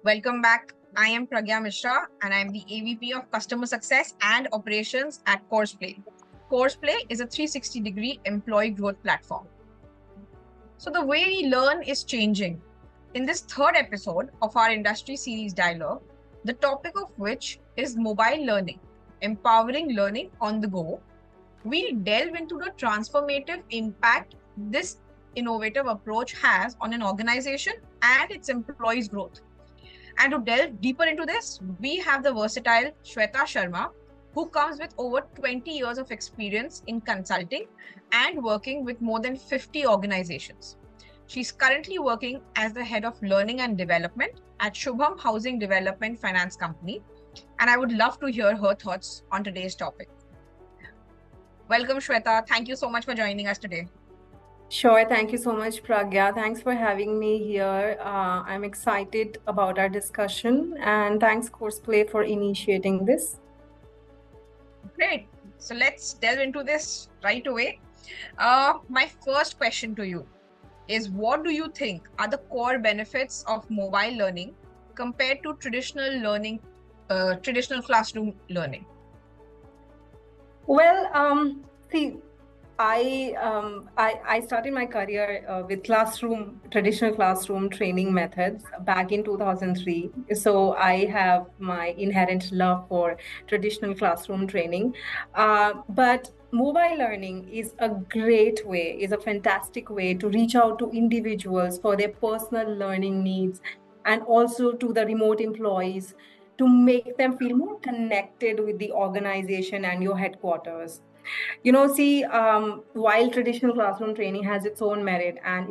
Welcome back. I am Pragya Mishra and I am the AVP of Customer Success and Operations at Courseplay. Courseplay is a 360-degree employee growth platform. So the way we learn is changing. In this third episode of our industry series dialogue, the topic of which is mobile learning, empowering learning on the go, we'll delve into the transformative impact this innovative approach has on an organization and its employees' growth. And to delve deeper into this, we have the versatile Shweta Sharma, who comes with over 20 years of experience in consulting and working with more than 50 organizations. She's currently working as the head of learning and development at Shubham Housing Development Finance Company. And I would love to hear her thoughts on today's topic. Welcome, Shweta. Thank you so much for joining us today. Sure. Thank you so much, Pragya. Thanks for having me here. I'm excited about our discussion, and thanks Courseplay for initiating this. Great. So let's delve into this right away. My first question to you is, what do you think are the core benefits of mobile learning compared to traditional learning, traditional classroom learning? Well, see, I started my career with traditional classroom training methods back in 2003. So I have my inherent love for traditional classroom training. But mobile learning is a fantastic way to reach out to individuals for their personal learning needs, and also to the remote employees, to make them feel more connected with the organization and your headquarters. While traditional classroom training has its own merit, and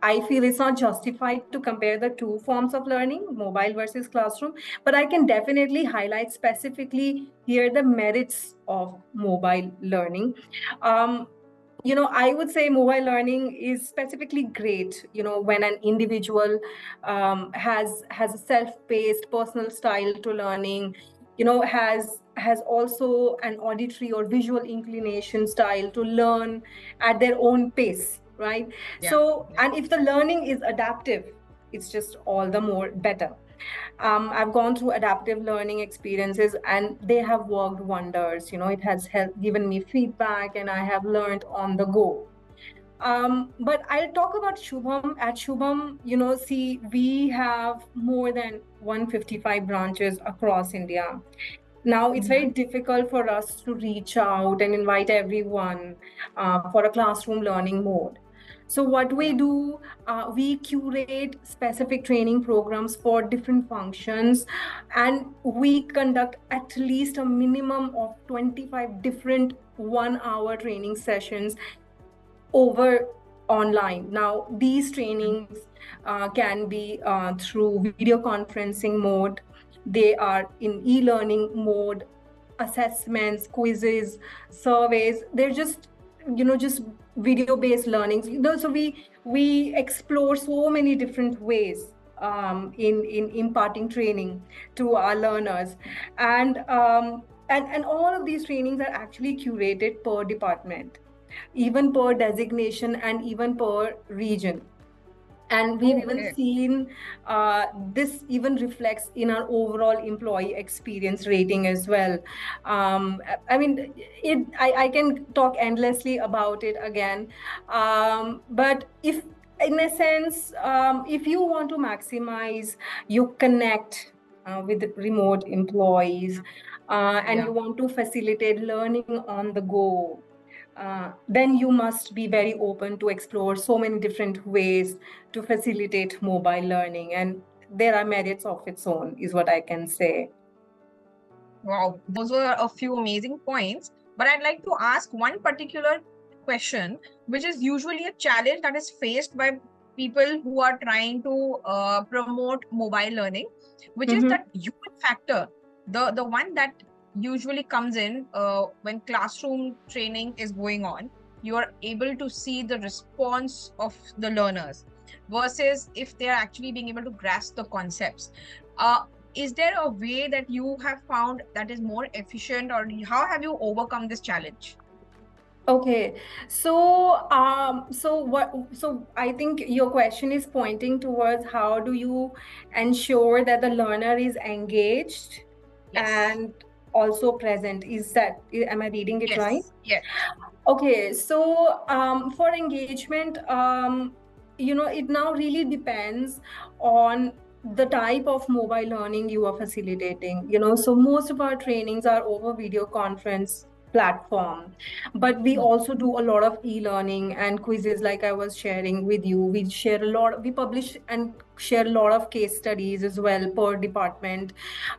I feel it's not justified to compare the two forms of learning, mobile versus classroom, but I can definitely highlight specifically here the merits of mobile learning. I would say mobile learning is specifically great, when an individual has a self-paced personal style to learning, has also an auditory or visual inclination style to learn at their own pace, right? And if the learning is adaptive, it's just all the more better. I've gone through adaptive learning experiences and they have worked wonders. It has given me feedback and I have learned on the go. But I'll talk about Shubham. At Shubham, we have more than 155 branches across India. Now, it's very difficult for us to reach out and invite everyone for a classroom learning mode. So what we do, we curate specific training programs for different functions, and we conduct at least a minimum of 25 different 1-hour training sessions over online. Now, these trainings can be through video conferencing mode. They are in e-learning mode, assessments, quizzes, surveys. They're just video-based learnings. So we explore so many different ways in imparting training to our learners, and all of these trainings are actually curated per department, even per designation, and even per region. And we've even seen this even reflects in our overall employee experience rating as well. I can talk endlessly about it again. But if, in a sense, if you want to maximize your connect with the remote employees, and you want to facilitate learning on the go, then you must be very open to explore so many different ways to facilitate mobile learning. And there are merits of its own, is what I can say. Wow, those were a few amazing points. But I'd like to ask one particular question, which is usually a challenge that is faced by people who are trying to promote mobile learning, which is that human factor, the one that usually comes in when classroom training is going on. You are able to see the response of the learners versus if they're actually being able to grasp the concepts. Is there a way that you have found that is more efficient, or how have you overcome this challenge? Okay, so I think your question is pointing towards how do you ensure that the learner is engaged Yes. and also present. Am I reading it right? Yes. Yes. Okay, so for engagement, it now really depends on the type of mobile learning you are facilitating. So most of our trainings are over video conference platform, but we also do a lot of e-learning and quizzes, like I was sharing with you. We publish and share a lot of case studies as well per department.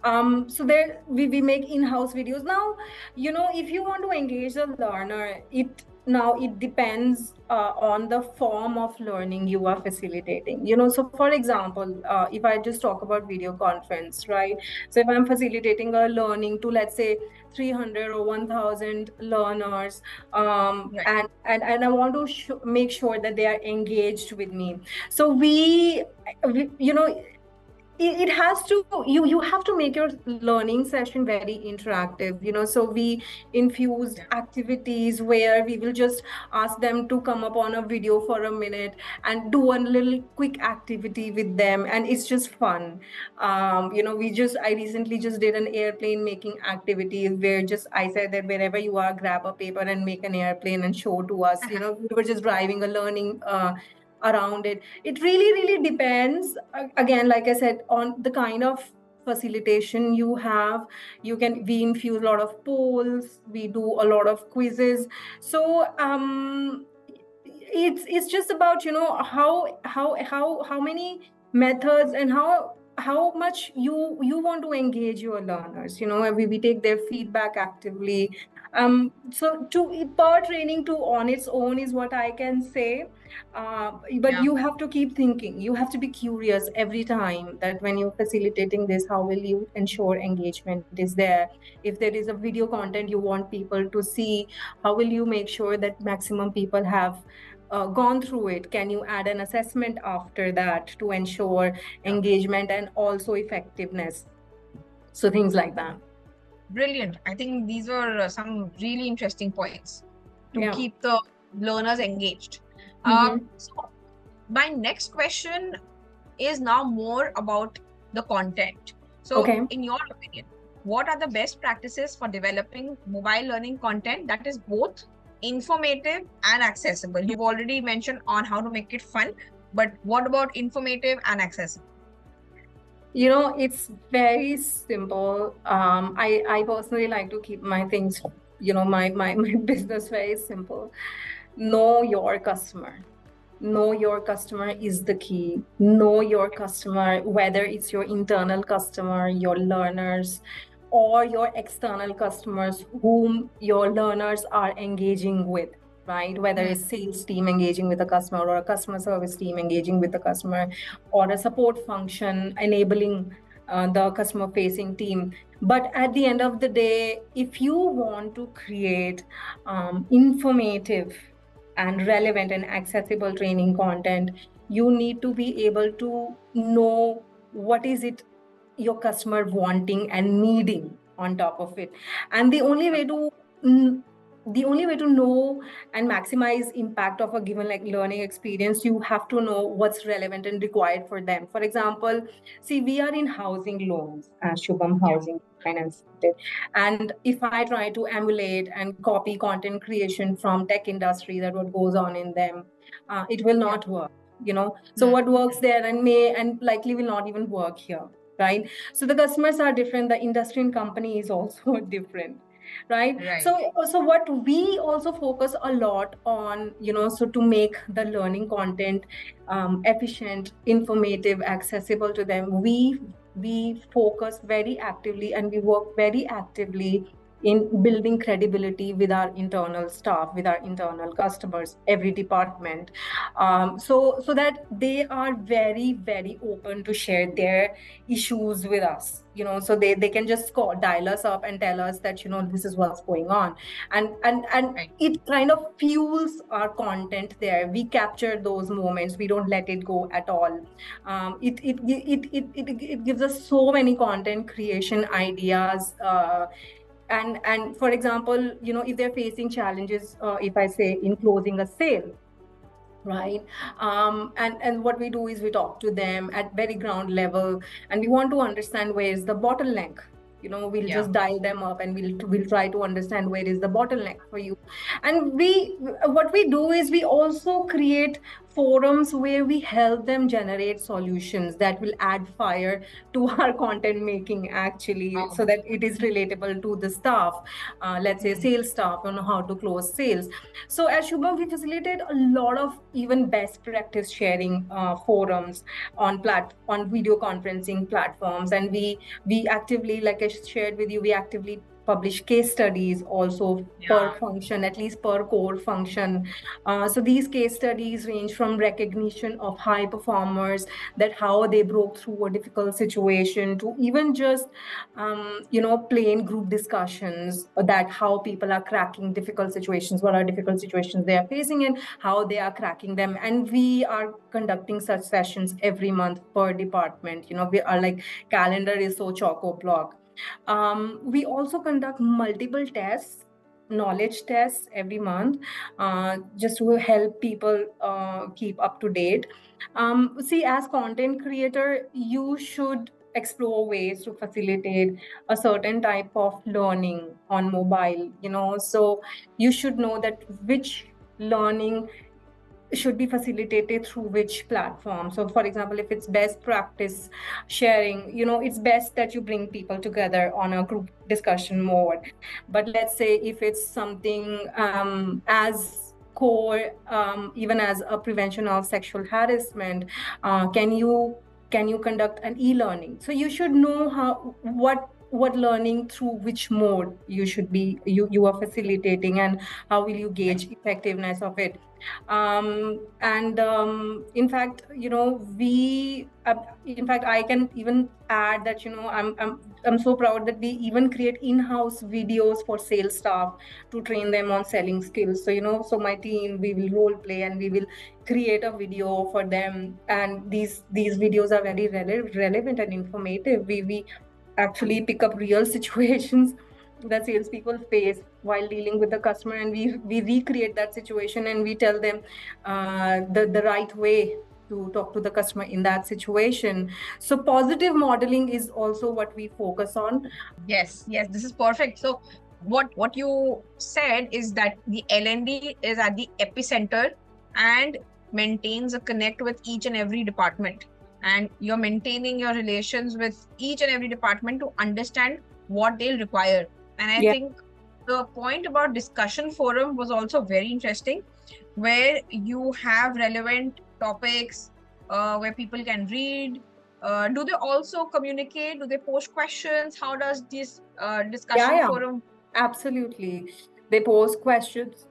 So there we make in-house videos. Now, if you want to engage the learner, it depends on the form of learning you are facilitating. So for example, if I just talk about video conference, right? So if I'm facilitating a learning to, let's say, 300 or 1000 learners, Right. and I want to make sure that they are engaged with me. So we it has to, you have to make your learning session very interactive. So we infused activities where we will just ask them to come up on a video for a minute and do a little quick activity with them, and it's just fun. I recently just did an airplane making activity where just I said that wherever you are, grab a paper and make an airplane and show to us. We were just driving a learning around it. It really, really depends, again, like I said, on the kind of facilitation you have. We infuse a lot of polls, we do a lot of quizzes. So it's just about how many methods and how much you want to engage your learners. We take their feedback actively. So per training to on its own is what I can say. But you have to keep thinking. You have to be curious every time that when you're facilitating this, how will you ensure engagement is there? If there is a video content you want people to see, how will you make sure that maximum people have gone through it? Can you add an assessment after that to ensure engagement and also effectiveness? So things like that. Brilliant. I think these were some really interesting points to Yeah. keep the learners engaged. Mhm. So my next question is now more about the content. So, Okay. in your opinion, what are the best practices for developing mobile learning content that is both informative and accessible? You've already mentioned on how to make it fun, but what about informative and accessible? It's very simple. I personally like to keep my things, my business very simple. Know your customer. Know your customer is the key. Know your customer, whether it's your internal customer, your learners, or your external customers whom your learners are engaging with, right? Whether it's sales team engaging with a customer, or a customer service team engaging with the customer, or a support function enabling the customer facing team. But at the end of the day, if you want to create informative and relevant and accessible training content, you need to be able to know what is it your customer wanting and needing on top of it. And the only way to know and maximize impact of a given learning experience, you have to know what's relevant and required for them. For example, see, we are in housing loans as Shubham Housing Finance Limited. And if I try to emulate and copy content creation from tech industry, that what goes on in them, it will not work. So what works there and may and likely will not even work here, right? So the customers are different, the industry and company is also different, right? So what we also focus a lot on, so to make the learning content efficient, informative, accessible to them, we focus very actively and we work very actively in building credibility with our internal staff, with our internal customers, every department, so that they are very, very open to share their issues with us. So they can just dial us up and tell us that this is what's going on, and it kind of fuels our content there. We capture those moments, we don't let it go at all. It gives us so many content creation ideas, and for example, if they're facing challenges, if I say in closing a sale, right? And what we do is we talk to them at very ground level, and we want to understand where is the bottleneck. We'll Yeah. just dial them up, and we'll try to understand where is the bottleneck for you. And what we do is we also create forums where we help them generate solutions that will add fire to our content making, actually, so that it is relatable to the staff, let's say sales staff, on how to close sales. So at Shubham, we facilitate a lot of even best practice sharing forums on video conferencing platforms, and we actively, like I shared with you, we actively publish case studies also per function, at least per core function. So these case studies range from recognition of high performers, that how they broke through a difficult situation, to even just plain group discussions, that how people are cracking difficult situations, what are difficult situations they are facing, and how they are cracking them. And we are conducting such sessions every month per department. We are like, calendar is so chock-a-block. We also conduct multiple tests, knowledge tests every month, just to help people keep up to date. See, as content creator, you should explore ways to facilitate a certain type of learning on mobile. So you should know that which learning should be facilitated through which platform. So for example, if it's best practice sharing, it's best that you bring people together on a group discussion mode. But let's say if it's something as core, even as a prevention of sexual harassment, can you conduct an e-learning? So you should know what learning through which mode you are facilitating, and how will you gauge effectiveness of it. In fact, I can even add that, I'm so proud that we even create in-house videos for sales staff to train them on selling skills. So my team, we will role play, and we will create a video for them, and these videos are very relevant and informative. We actually pick up real situations that salespeople face while dealing with the customer, and we recreate that situation, and we tell them the right way to talk to the customer in that situation. So positive modeling is also what we focus on. Yes, this is perfect. So what you said is that the L&D is at the epicenter and maintains a connect with each and every department, and you're maintaining your relations with each and every department to understand what they'll require. And I think the point about discussion forum was also very interesting, where you have relevant topics where people can read. Do they also communicate? Do they post questions? How does this discussion forum? Absolutely. They pose questions,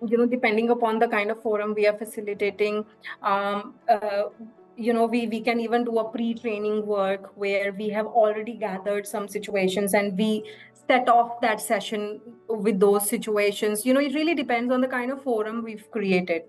depending upon the kind of forum we are facilitating. We can even do a pre-training work where we have already gathered some situations, and we set off that session with those situations. It really depends on the kind of forum we've created.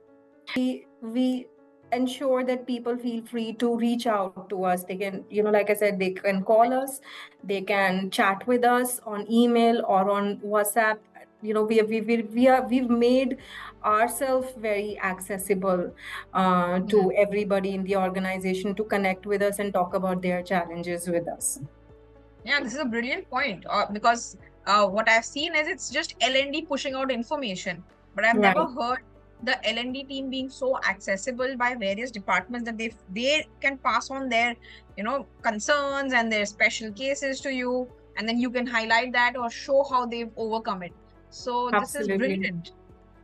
We ensure that people feel free to reach out to us. They can, like I said, they can call us, they can chat with us on email or on WhatsApp. We've made ourselves very accessible to everybody in the organization to connect with us and talk about their challenges with us. Yeah, this is a brilliant point, because what I've seen is it's just L&D pushing out information, but I've never heard the L&D team being so accessible by various departments that they can pass on their concerns and their special cases to you, and then you can highlight that or show how they've overcome it. So this is brilliant.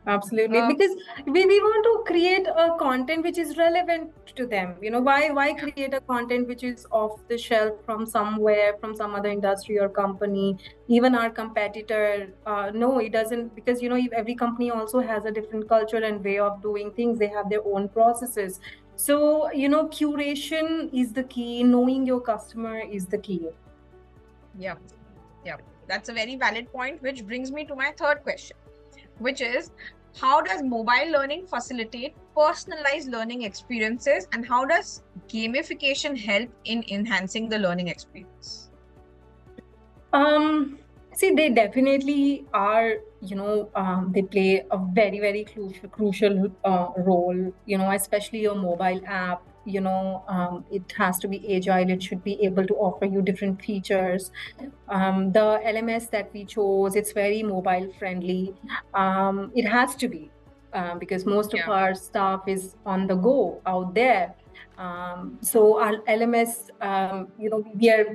Absolutely, because we want to create a content which is relevant to them. Why create a content which is off the shelf from somewhere, from some other industry or company, even our competitor? No, it doesn't, because every company also has a different culture and way of doing things. They have their own processes. So curation is the key. Knowing your customer is the key. Yeah, that's a very valid point, which brings me to my third question, which is, how does mobile learning facilitate personalized learning experiences, and how does gamification help in enhancing the learning experience? See, they definitely are, they play a very, very crucial role, especially your mobile app. It has to be agile, it should be able to offer you different features. The LMS that we chose, it's very mobile friendly. It has to be, because most of Yeah. our staff is on the go out there. So our LMS,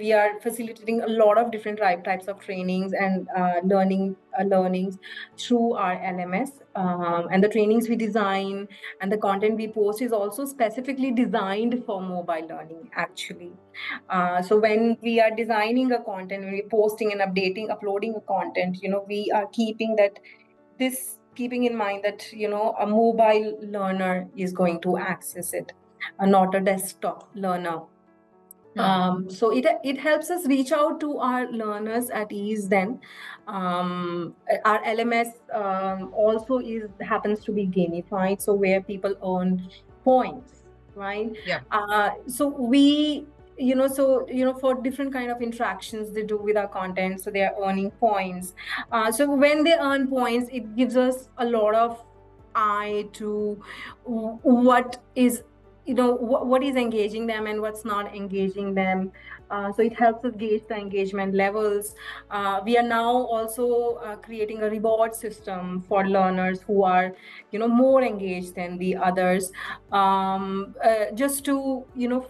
we are facilitating a lot of different types of trainings and learnings through our LMS, and the trainings we design and the content we post is also specifically designed for mobile learning, actually. So when we are designing a content, when we're posting and uploading a content, we are keeping in mind that a mobile learner is going to access it, not a desktop learner. So it helps us reach out to our learners at ease. Then our LMS also happens to be gamified, so where people earn points, right? Yeah. So for different kind of interactions they do with our content, so they are earning points. So when they earn points, it gives us a lot of eye to what is what is engaging them and what's not engaging them. So it helps us gauge the engagement levels. We are now also creating a reward system for learners who are more engaged than the others, just to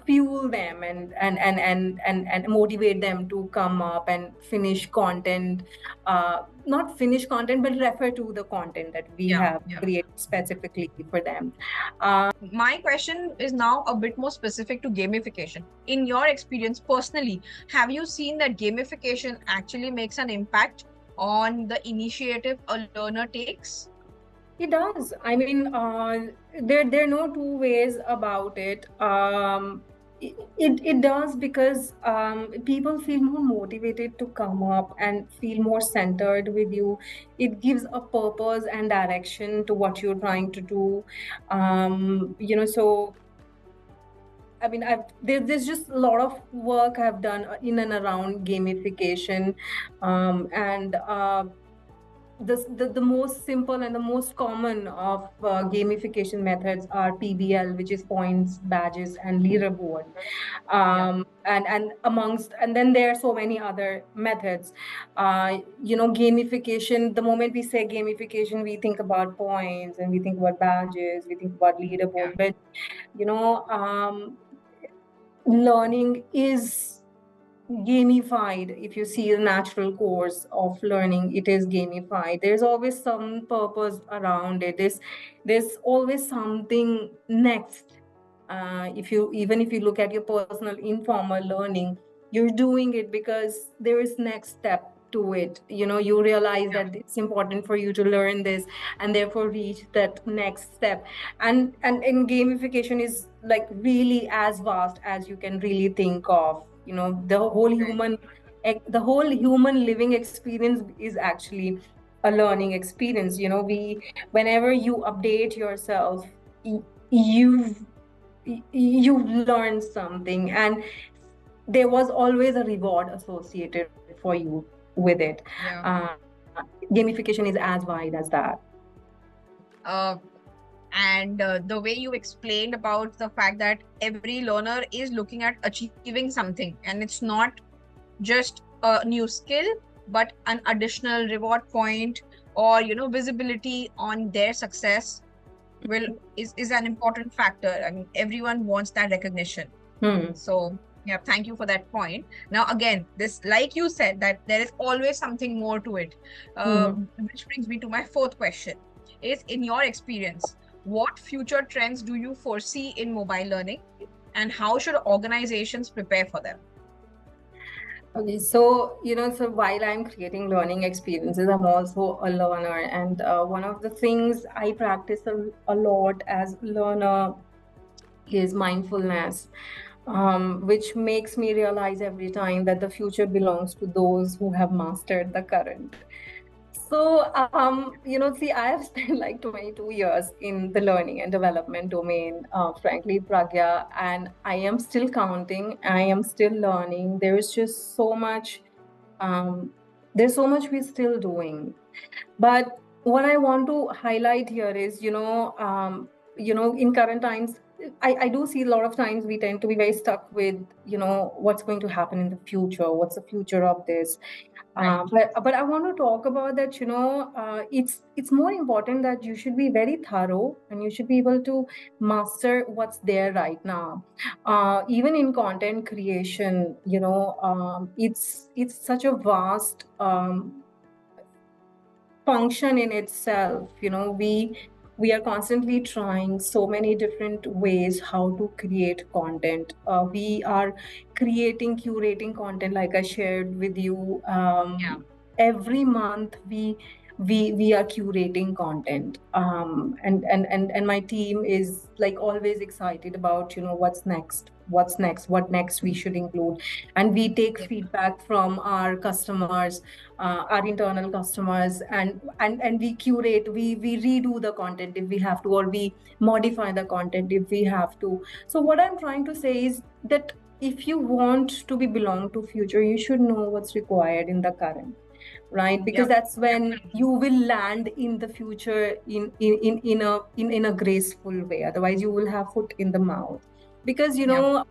fuel them and motivate them to come up and finish content, not finish content but refer to the content that we have created specifically for them. My question is now a bit more specific to gamification. In your experience personally, have you seen that gamification actually makes an impact on the initiative a learner takes? It does. I mean, there are no two ways about it. It does, because people feel more motivated to come up and feel more centered with you. It gives a purpose and direction to what you're trying to do. So I mean, there's just a lot of work I've done in and around gamification, and the most simple and the most common of gamification methods are PBL, which is points, badges, and leaderboard. And then there are so many other methods. Gamification, the moment we say gamification, we think about points and we think about badges, we think about leaderboard. But learning is gamified. If you see the natural course of learning, it is gamified. There's always some purpose around it. There's always something next. Even if you look at your personal informal learning, you're doing it because there is next step to it. You realize that it's important for you to learn this and therefore reach that next step. And gamification is like really as vast as you can really think of. The whole human living experience is actually a learning experience. Whenever you update yourself, you've learned something, and there was always a reward associated for you with it. Gamification is as wide as that. And the way you explained about the fact that every learner is looking at achieving something, and it's not just a new skill but an additional reward point or visibility on their success is an important factor. I mean, everyone wants that recognition. So yeah, thank you for that point. Now again, this, like you said, that there is always something more to it, which brings me to my fourth question. Is, in your experience, what future trends do you foresee in mobile learning, and how should organizations prepare for them? Okay, so so while I'm creating learning experiences, I'm also a learner, and one of the things I practice a lot as a learner is mindfulness, which makes me realize every time that the future belongs to those who have mastered the current. So, see, I have spent like 22 years in the learning and development domain, frankly, Pragya, and I am still counting. I am still learning. There is just so much There's so much we're still doing. But what I want to highlight here is, in current times, I do see a lot of times we tend to be very stuck with, what's going to happen in the future, what's the future of this. Right. But I want to talk about that. It's more important that you should be very thorough and you should be able to master what's there right now. Even in content creation, it's such a vast function in itself. We are constantly trying so many different ways how to create content. We are curating content, like I shared with you. Yeah. Every month we are curating content, and my team is like always excited about what next we should include. And we take Yeah. feedback from our customers, our internal customers, and we curate, we redo the content if we have to, or we modify the content if we have to. So what I'm trying to say is that if you want to be belong to future, you should know what's required in the current, right? Because Yep. that's when you will land in the future in a graceful way. Otherwise you will have foot in the mouth. Because Yep.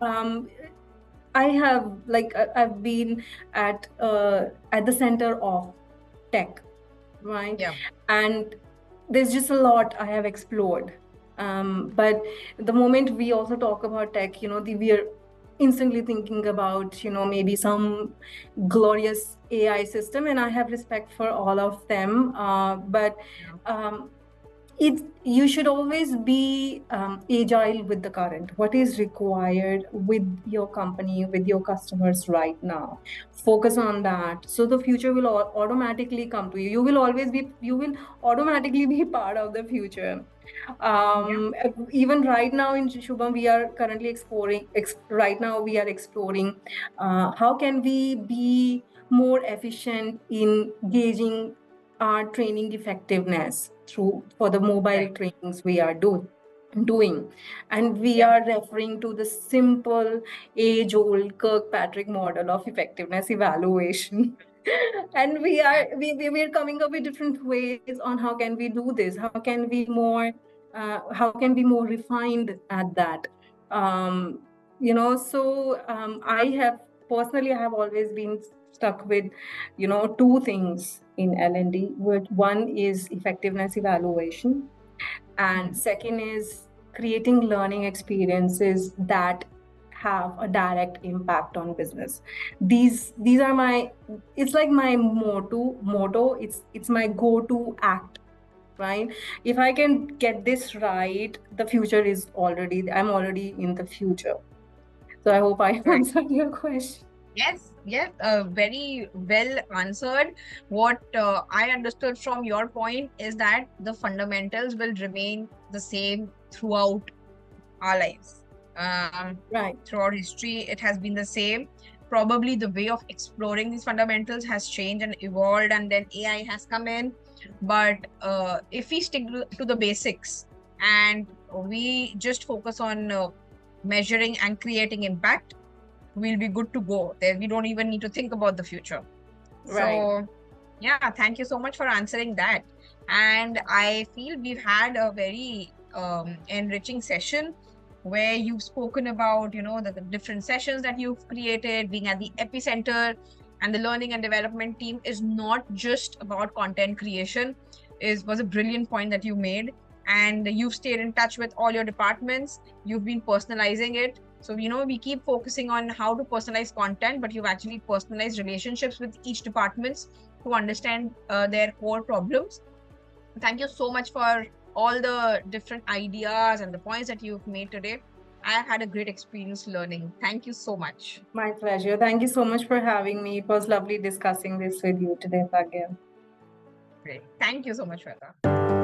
I have, like, I've been at the center of tech, right? Yep. And there's just a lot I have explored. But the moment we also talk about tech, we are instantly thinking about, maybe some glorious AI system, and I have respect for all of them. But um, you should always be agile with the current, what is required with your company, with your customers right now. Focus on that, so the future will automatically come to you. You will automatically be part of the future. Even right now in Shubham, we are currently exploring how can we be more efficient in gauging our training effectiveness through for the mobile Right. trainings we are doing. And we Yep. are referring to the simple age-old Kirkpatrick model of effectiveness evaluation. And we are coming up with different ways on how can we do this, how can we more refined at that. I have always been stuck with two things in L&D. One is effectiveness evaluation, and second is creating learning experiences that have a direct impact on business. These are my, it's like my motto. It's my go-to act, right? If I can get this right, I'm already in the future. So I hope I Right. answered your question. Yes, yes, very well answered. What I understood from your point is that the fundamentals will remain the same throughout our lives. Right. Throughout history, it has been the same. Probably the way of exploring these fundamentals has changed and evolved, and then AI has come in. But if we stick to the basics and we just focus on measuring and creating impact, we'll be good to go. There, we don't even need to think about the future. Right. So, yeah, thank you so much for answering that. And I feel we've had a very enriching session where you've spoken about, the different sessions that you've created, being at the epicenter, and the learning and development team is not just about content creation. Was a brilliant point that you made. And you've stayed in touch with all your departments. You've been personalizing it. So, we keep focusing on how to personalize content, but you've actually personalized relationships with each departments to understand their core problems. Thank you so much for all the different ideas and the points that you've made today. I've had a great experience learning. Thank you so much. My pleasure. Thank you so much for having me. It was lovely discussing this with you today, Bhagya. Great. Thank you so much, Shweta.